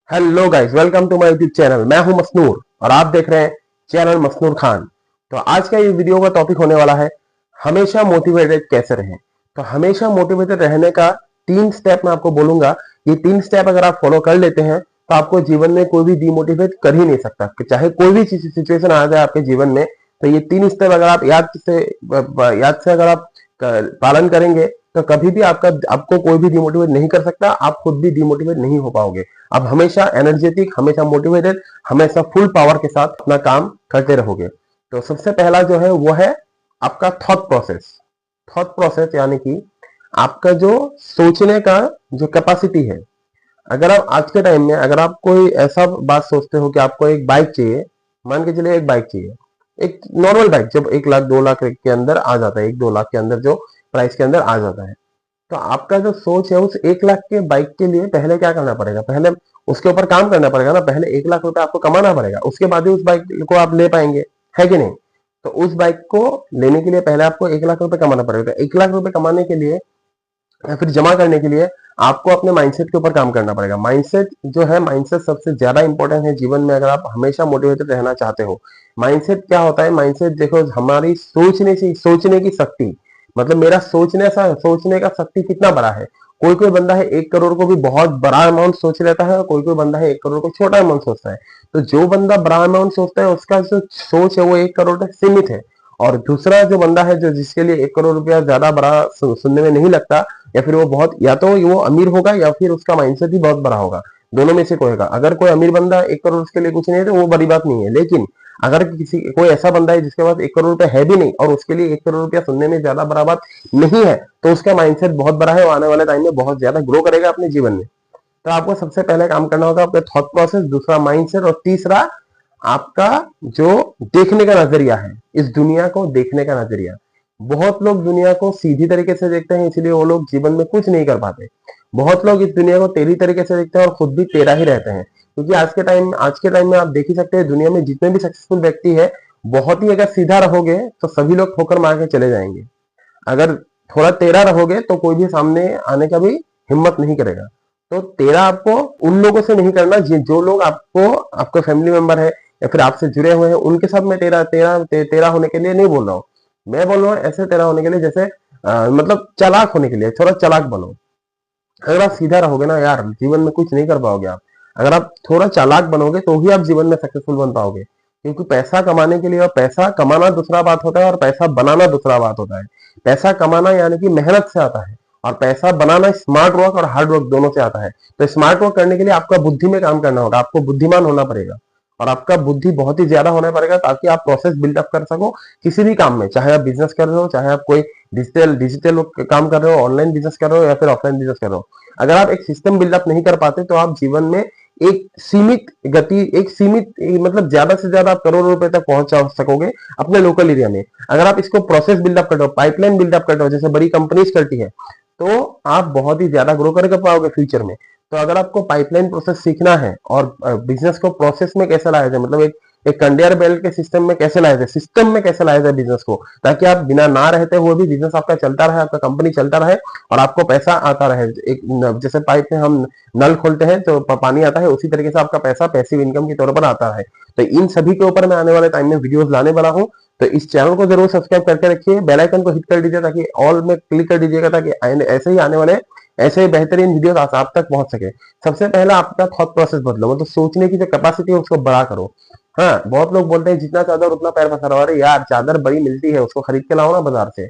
Hello guys, welcome to my YouTube channel. मैं हूं मसनूर और आप देख रहे हैं चैनल मसनूर खान। तो आज का ये वीडियो का टॉपिक होने वाला है हमेशा मोटिवेटेड कैसे रहें। तो हमेशा मोटिवेटेड रहने का 3 स्टेप मैं आपको बोलूंगा। ये 3 स्टेप अगर आप फॉलो कर लेते हैं तो आपको जीवन में कोई भी डिमोटिवेट कर ही नहीं सकता, कि चाहे कोई भी सिचुएशन आ जाए आपके जीवन में। तो ये 3 स्टेप अगर आप याद से अगर आप पालन करेंगे तो कभी भी आपको कोई भी डिमोटिवेट नहीं कर सकता, आप खुद भी डिमोटिवेट नहीं हो पाओगे। आप हमेशा एनर्जेटिक, हमेशा मोटिवेटेड, हमेशा फुल पावर के साथ अपना काम करते रहोगे। तो सबसे पहला जो है वो है आपका थॉट प्रोसेस। थॉट प्रोसेस यानी कि आपका जो सोचने का जो कैपेसिटी है। अगर आप आज के टाइम में अगर आप कोई ऐसा बात सोचते हो कि आपको एक बाइक चाहिए, मान के चलिए एक बाइक चाहिए, एक नॉर्मल बाइक जब 1 लाख 2 लाख के अंदर आ जाता है, 1-2 लाख के अंदर जो प्राइस के अंदर आ जाता है, तो आपका जो सोच है उस 1 लाख के बाइक के लिए पहले क्या करना पड़ेगा? पहले उसके ऊपर काम करना पड़ेगा ना। पहले 1 लाख रुपए आपको कमाना पड़ेगा, उसके बाद ही उस बाइक को आप ले पाएंगे, है कि नहीं? तो उस बाइक को लेने के लिए पहले आपको 1 लाख रुपए कमाना पड़ेगा। 1 लाख रुपए कमाने के लिए या फिर जमा करने के लिए आपको अपने माइंडसेट के ऊपर काम करना पड़ेगा। माइंडसेट जो है, माइंडसेट सबसे ज्यादा इंपॉर्टेंट है जीवन में अगर आप हमेशा मोटिवेटेड रहना चाहते हो। माइंडसेट क्या होता है? माइंडसेट देखो, हमारी सोचने की शक्ति, मतलब मेरा सोचने का शक्ति कितना बड़ा है। कोई कोई बंदा है 1 करोड़ को भी बहुत बड़ा अमाउंट सोच लेता है, और कोई कोई बंदा है 1 करोड़ को छोटा अमाउंट सोचता है। तो जो बंदा बड़ा अमाउंट सोचता है उसका जो सोच है वो 1 करोड़ तक सीमित है। और दूसरा जो बंदा है जो जिसके लिए 1 करोड़ रुपया ज्यादा बड़ा सुनने में नहीं लगता, या फिर वो बहुत, या तो वो अमीर होगा या फिर उसका माइंडसेट ही बहुत बड़ा होगा, दोनों में से कोई होगा। अगर कोई अमीर बंदा 1 करोड़ उसके लिए कुछ नहीं है तो वो बड़ी बात नहीं है। लेकिन अगर कोई ऐसा बंदा है जिसके पास 1 करोड़ रुपया है भी नहीं और उसके लिए 1 करोड़ रुपया सुनने में ज्यादा बड़ा बात नहीं है, तो उसका माइंडसेट बहुत बड़ा है, वो आने वाले टाइम में बहुत ज्यादा ग्रो करेगा अपने जीवन में। तो आपको सबसे पहले काम करना होगा आपका थॉट प्रोसेस, दूसरा माइंडसेट, और तीसरा आपका जो देखने का नजरिया है, इस दुनिया को देखने का नजरिया। बहुत लोग दुनिया को सीधी तरीके से देखते हैं, इसलिए वो लोग जीवन में कुछ नहीं कर पाते। बहुत लोग इस दुनिया को टेढ़ी तरीके से देखते हैं और खुद भी टेढ़ा ही रहते हैं। क्योंकि आज के टाइम में आप देख ही सकते हैं, दुनिया में जितने भी सक्सेसफुल व्यक्ति है, बहुत ही अगर सीधा रहोगे तो सभी लोग ठोकर मार के चले जाएंगे। अगर थोड़ा टेढ़ा रहोगे तो कोई भी सामने आने का भी हिम्मत नहीं करेगा। तो टेढ़ा आपको उन लोगों से नहीं करना जो लोग आपको फैमिली मेंबर है या फिर आपसे जुड़े हुए हैं, उनके साथ मैं टेढ़ा होने के लिए नहीं बोल रहा हूँ। मैं बोल रहा हूँ ऐसे टेढ़ा होने के लिए, जैसे मतलब चालाक होने के लिए, थोड़ा चालाक बनो। अगर आप सीधा रहोगे ना यार, जीवन में कुछ नहीं कर पाओगे आप। अगर आप थोड़ा चालाक बनोगे तो ही आप जीवन में सक्सेसफुल बन पाओगे। क्योंकि पैसा कमाने के लिए, और पैसा कमाना दूसरा बात होता है और पैसा बनाना दूसरा बात होता है। पैसा कमाना यानी कि मेहनत से आता है, और पैसा बनाना स्मार्ट वर्क और हार्ड वर्क दोनों से आता है। तो स्मार्ट वर्क करने के लिए आपका बुद्धि में काम करना होगा, आपको बुद्धिमान होना पड़ेगा, और आपका बुद्धि बहुत ही ज्यादा होना पड़ेगा, ताकि आप प्रोसेस बिल्डअप कर सको किसी भी काम में। चाहे आप बिजनेस कर रहे हो, चाहे आप कोई डिजिटल काम कर रहे हो, ऑनलाइन बिजनेस कर रहे हो या फिर ऑफलाइन बिजनेस कर रहे हो। अगर आप एक सिस्टम बिल्डअप नहीं कर पाते तो आप जीवन में एक सीमित मतलब ज्यादा से ज्यादा आप करोड़ों रुपए तक पहुंच सकोगे अपने लोकल एरिया में। अगर आप इसको प्रोसेस बिल्डअप करते हो, पाइपलाइन बिल्डअप करते हो, जैसे बड़ी कंपनीज करती है, तो आप बहुत ही ज्यादा ग्रो कर पाओगे फ्यूचर में। तो अगर आपको पाइपलाइन प्रोसेस सीखना है और बिजनेस को प्रोसेस में कैसे लाया जाए, मतलब एक कन्वेयर बेल्ट के सिस्टम में कैसे लाया जाए, सिस्टम में कैसे लाया जाए बिजनेस को, ताकि आप बिना ना रहते हुए भी बिजनेस आपका चलता रहे, आपका कंपनी चलता रहे और आपको पैसा आता रहे। जैसे पाइप में हम नल खोलते हैं तो पानी आता है, उसी तरीके से आपका पैसा पैसिव इनकम के तौर पर आता है। तो इन सभी के ऊपर मैं आने वाले टाइम में वीडियोस लाने वाला हूँ। तो इस चैनल को जरूर सब्सक्राइब करके रखिए, बेल आइकन को हिट कर दीजिए, ताकि ऑल में क्लिक कर दीजिएगा, ताकि ऐसे ही आने वाले ऐसे ही बेहतरीन वीडियोस आप तक पहुंच सके। सबसे पहला आपका थॉट प्रोसेस बदलो, मतलब सोचने की जो कैपेसिटी है उसको बड़ा करो। हाँ, बहुत लोग बोलते हैं जितना चादर उतना पैर पसारो। अरे यार, चादर बड़ी मिलती है, उसको खरीद के लाओ ना बाजार से।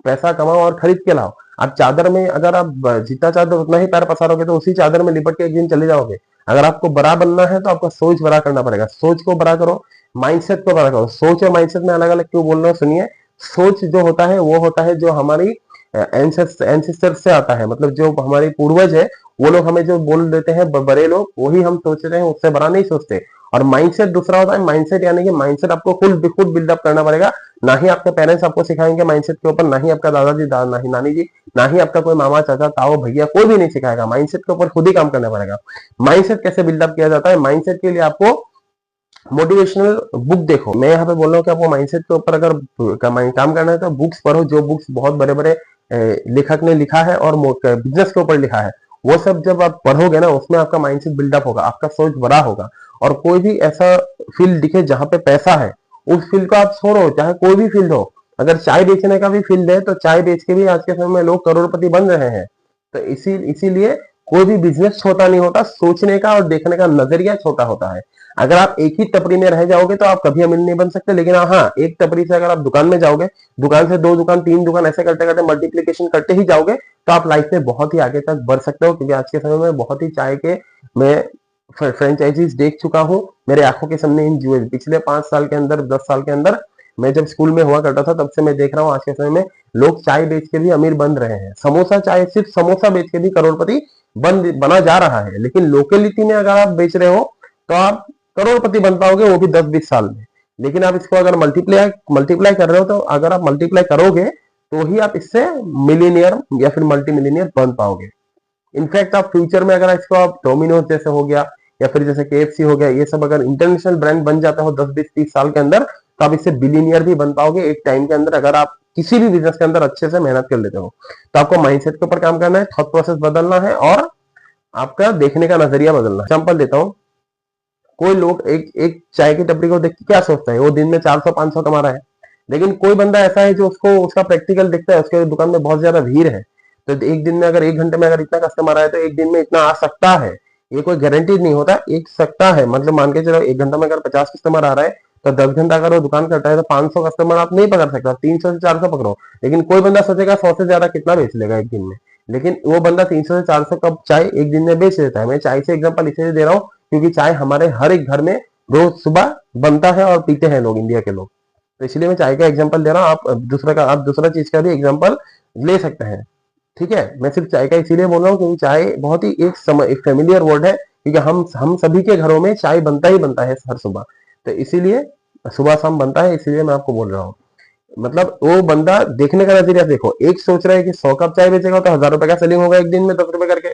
पैसा कमाओ और खरीद के लाओ। अब चादर में अगर आप जितना चादर उतना ही पैर पसारोगे तो उसी चादर में लिपट के एक दिन चले जाओगे। अगर आपको बड़ा बनना है तो आपको सोच बड़ा करना पड़ेगा। सोच को बड़ा करो, माइंडसेट को बड़ा करो। सोच और माइंडसेट में अलग अलग क्यों बोल रहा हूँ, सुनिए। सोच जो होता है वो होता है जो हमारी एंसेस्टर से आता है, मतलब जो हमारे पूर्वज है, वो लोग हमें जो बोल देते हैं बड़े लोग, वही हम सोचते हैं, उससे बड़ा नहीं सोचते। और माइंडसेट दूसरा होता है। माइंडसेट यानी कि माइंडसेट आपको खुद बिल्डअप करना पड़ेगा। ना ही आपके पेरेंट्स आपको सिखाएंगे माइंडसेट के ऊपर, ना ही आपका दादाजी ना ही नानी जी, ना ही आपका कोई मामा चाचा ताऊ भैया, कोई भी नहीं सिखाएगा। माइंडसेट के ऊपर खुद ही काम करना पड़ेगा। माइंडसेट कैसे बिल्डअप किया जाता है? माइंडसेट के लिए आपको मोटिवेशनल बुक देखो। मैं यहाँ पे बोल रहा हूँ कि आपको माइंडसेट के ऊपर अगर काम करना है तो बुक्स पढ़ो, जो बुक्स बहुत बड़े बड़े लेखक ने लिखा है और बिजनेस के ऊपर लिखा है, वो सब जब आप पढ़ोगे ना, उसमें आपका माइंडसेट बिल्डअप होगा, आपका सोच बड़ा होगा। और कोई भी ऐसा फील्ड दिखे जहां पे पैसा है, उस फील्ड को आप छोड़ो, चाहे कोई भी फील्ड हो। अगर चाय बेचने का भी फील्ड है तो चाय बेच के भी आज के समय में लोग करोड़पति बन रहे हैं। तो इसीलिए कोई भी बिजनेस छोटा नहीं होता, सोचने का और देखने का नजरिया छोटा होता है। अगर आप एक ही टपरी में रह जाओगे तो आप कभी अमीर नहीं बन सकते, लेकिन हाँ, एक टपरी से अगर आप दुकान में जाओगे, दुकान से 2 दुकान 3 दुकान ऐसे करते करते मल्टीप्लीकेशन करते ही जाओगे, तो आप लाइफ में बहुत ही आगे तक बढ़ सकते हो। क्योंकि आज के समय में बहुत ही चाय के मैं फ्रेंचाइजीज देख चुका हूँ मेरे आंखों के सामने इन जुए। पिछले 5 साल के अंदर, 10 साल के अंदर, मैं जब स्कूल में हुआ करता था तब से मैं देख रहा हूँ आज के समय में लोग चाय बेच के भी अमीर बन रहे हैं। समोसा चाय, सिर्फ समोसा बेच के भी करोड़पति बना जा रहा है। लेकिन लोकेलिटी में अगर आप बेच रहे हो तो आप करोड़पति बन पाओगे, वो भी 10-20 साल में। लेकिन आप इसको अगर मल्टीप्लाई कर रहे हो, तो अगर आप मल्टीप्लाई करोगे तो ही आप इससे मिलीनियर या फिर मल्टी मिलीनियर बन पाओगे। इनफैक्ट आप फ्यूचर में अगर इसको आप डोमिनोज जैसे हो गया या फिर जैसे KFC हो गया, ये सब अगर इंटरनेशनल ब्रांड बन जाता हो 10-20-30 साल के अंदर, तो आप इससे बिलीनियर भी बन पाओगे एक टाइम के अंदर, अगर आप किसी भी बिजनेस के अंदर अच्छे से मेहनत कर लेते हो। तो आपको माइंडसेट के ऊपर काम करना है, थॉट प्रोसेस बदलना है और आपका देखने का नजरिया बदलना है। एग्जांपल देता हूँ, कोई लोग एक एक चाय की टपरी को देख के क्या सोचता है, वो दिन में 400-500 कमा रहा है। लेकिन कोई बंदा ऐसा है जो उसको उसका प्रैक्टिकल दिखता है, उसके दुकान में बहुत ज्यादा भीड़ है, तो एक दिन में अगर 1 घंटे में अगर इतना कस्टमर आए तो एक दिन में इतना आ सकता है। ये कोई गारंटी नहीं होता, एक सकता है। मतलब मान के चलो 1 घंटा में अगर 50 कस्टमर आ रहा है, तो 10 घंटा अगर वो दुकान करता है तो 500 कस्टमर आप नहीं पकड़ सकता, 300 से 400 पकड़ो। लेकिन कोई बंदा सोचेगा 100 से ज्यादा कितना बेच लेगा एक दिन में। लेकिन वो बंदा 300 से 400 कप चाय एक दिन में बेच देता है। मैं चाय से एग्जांपल इसलिए दे रहा हूँ क्योंकि चाय हमारे हर एक घर में रोज सुबह बनता है और पीते हैं लोग, इंडिया के लोग। तो इसलिए मैं चाय का एग्जांपल दे रहा हूँ। आप दूसरा चीज का भी एग्जांपल ले सकते हैं। ठीक है, मैं सिर्फ चाय का इसीलिए बोल रहा हूँ क्योंकि चाय बहुत ही एक फेमिलियर वर्ड है, क्योंकि हम सभी के घरों में चाय बनता ही बनता है हर सुबह। तो इसीलिए सुबह शाम बनता है, इसीलिए मैं आपको बोल रहा हूँ। मतलब वो बंदा देखने का नजरिया देखो, एक सोच रहा है कि 100 कप चाय बेचेगा तो 1000 रुपए का सेलिंग होगा एक दिन में 10 रुपए करके।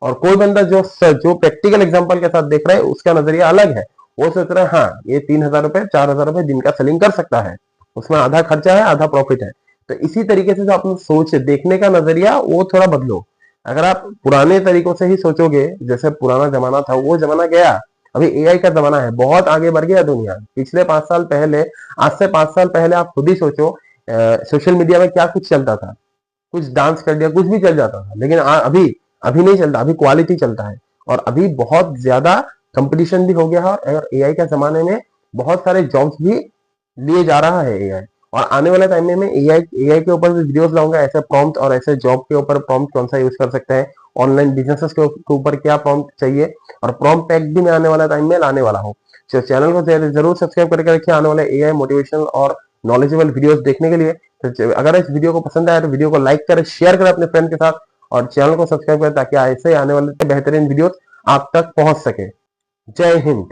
और कोई बंदा जो प्रैक्टिकल एग्जांपल के साथ देख रहा है, उसका नजरिया अलग है। वो सोच रहा है हाँ, ये 3000 रुपए 4000 रुपए दिन का सेलिंग कर सकता है, उसमें आधा खर्चा है आधा प्रॉफिट है। तो इसी तरीके से जो अपनी सोच देखने का नजरिया वो थोड़ा बदलो। अगर आप पुराने तरीकों से ही सोचोगे, जैसे पुराना जमाना था, वो जमाना गया। अभी AI का जमाना है, बहुत आगे बढ़ गया दुनिया। पिछले 5 साल पहले, आज से 5 साल पहले आप खुद ही सोचो, सोशल मीडिया में क्या कुछ चलता था। कुछ डांस कर दिया, कुछ भी चल जाता था। लेकिन अभी अभी नहीं चलता, अभी क्वालिटी चलता है। और अभी बहुत ज्यादा कंपटीशन भी हो गया है, और AI के जमाने में बहुत सारे जॉब्स भी लिए जा रहा है AI। और आने वाले टाइम में मैं AI के ऊपर भी वीडियोस लाऊंगा, ऐसे प्रॉम्प्ट और ऐसे जॉब के ऊपर प्रॉम्प्ट कौन सा यूज कर सकते हैं, ऑनलाइन बिजनेसेस के ऊपर क्या प्रॉम्प्ट चाहिए, और प्रॉम्प्ट टैग भी मैं आने वाला टाइम में लाने वाला हूँ। तो चैनल को जरूर सब्सक्राइब करके रखिए आने वाले AI मोटिवेशनल और नॉलेजेबल वीडियोस देखने के लिए। तो अगर इस वीडियो को पसंद आया तो वीडियो को लाइक करें, शेयर करें अपने फ्रेंड के साथ, और चैनल को सब्सक्राइब करें ताकि ऐसे आने वाले बेहतरीन वीडियोस आप तक पहुंच सके। जय हिंद।